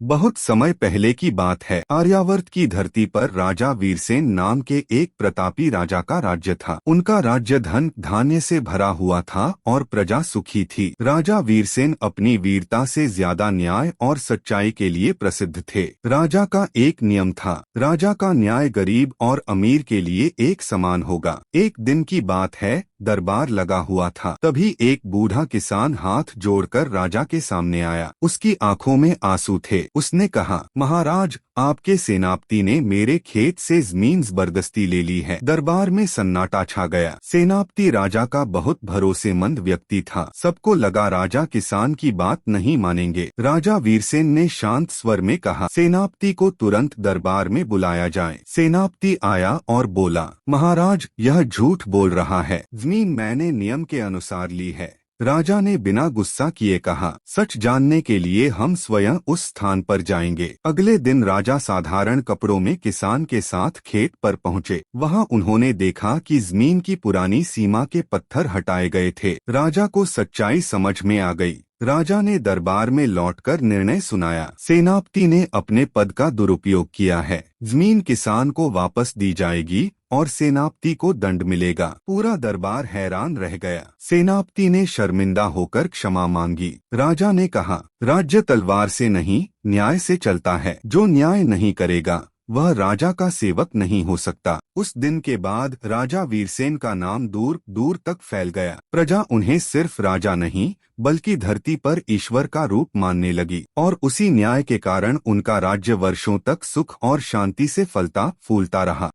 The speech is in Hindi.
बहुत समय पहले की बात है। आर्यावर्त की धरती पर राजा वीरसेन नाम के एक प्रतापी राजा का राज्य था। उनका राज्य धन धान्य से भरा हुआ था और प्रजा सुखी थी। राजा वीरसेन अपनी वीरता से ज्यादा न्याय और सच्चाई के लिए प्रसिद्ध थे। राजा का एक नियम था, राजा का न्याय गरीब और अमीर के लिए एक समान होगा। एक दिन की बात है, दरबार लगा हुआ था। तभी एक बूढ़ा किसान हाथ जोड़कर राजा के सामने आया। उसकी आंखों में आंसू थे। उसने कहा, महाराज, आपके सेनापति ने मेरे खेत से जमीन जबरदस्ती ले ली है। दरबार में सन्नाटा छा गया। सेनापति राजा का बहुत भरोसेमंद व्यक्ति था। सबको लगा राजा किसान की बात नहीं मानेंगे। राजा वीरसेन ने शांत स्वर में कहा, सेनापति को तुरंत दरबार में बुलाया जाए। सेनापति आया और बोला, महाराज, यह झूठ बोल रहा है। जमीन मैंने नियम के अनुसार ली है। राजा ने बिना गुस्सा किए कहा, सच जानने के लिए हम स्वयं उस स्थान पर जाएंगे। अगले दिन राजा साधारण कपड़ों में किसान के साथ खेत पर पहुंचे। वहां उन्होंने देखा कि जमीन की पुरानी सीमा के पत्थर हटाए गए थे। राजा को सच्चाई समझ में आ गई। राजा ने दरबार में लौटकर निर्णय सुनाया, सेनापति ने अपने पद का दुरुपयोग किया है। जमीन किसान को वापस दी जाएगी और सेनापति को दंड मिलेगा। पूरा दरबार हैरान रह गया। सेनापति ने शर्मिंदा होकर क्षमा मांगी। राजा ने कहा, राज्य तलवार से नहीं, न्याय से चलता है। जो न्याय नहीं करेगा वह राजा का सेवक नहीं हो सकता। उस दिन के बाद राजा वीरसेन का नाम दूर दूर तक फैल गया। प्रजा उन्हें सिर्फ राजा नहीं बल्कि धरती पर ईश्वर का रूप मानने लगी और उसी न्याय के कारण उनका राज्य वर्षों तक सुख और शांति से फलता फूलता रहा।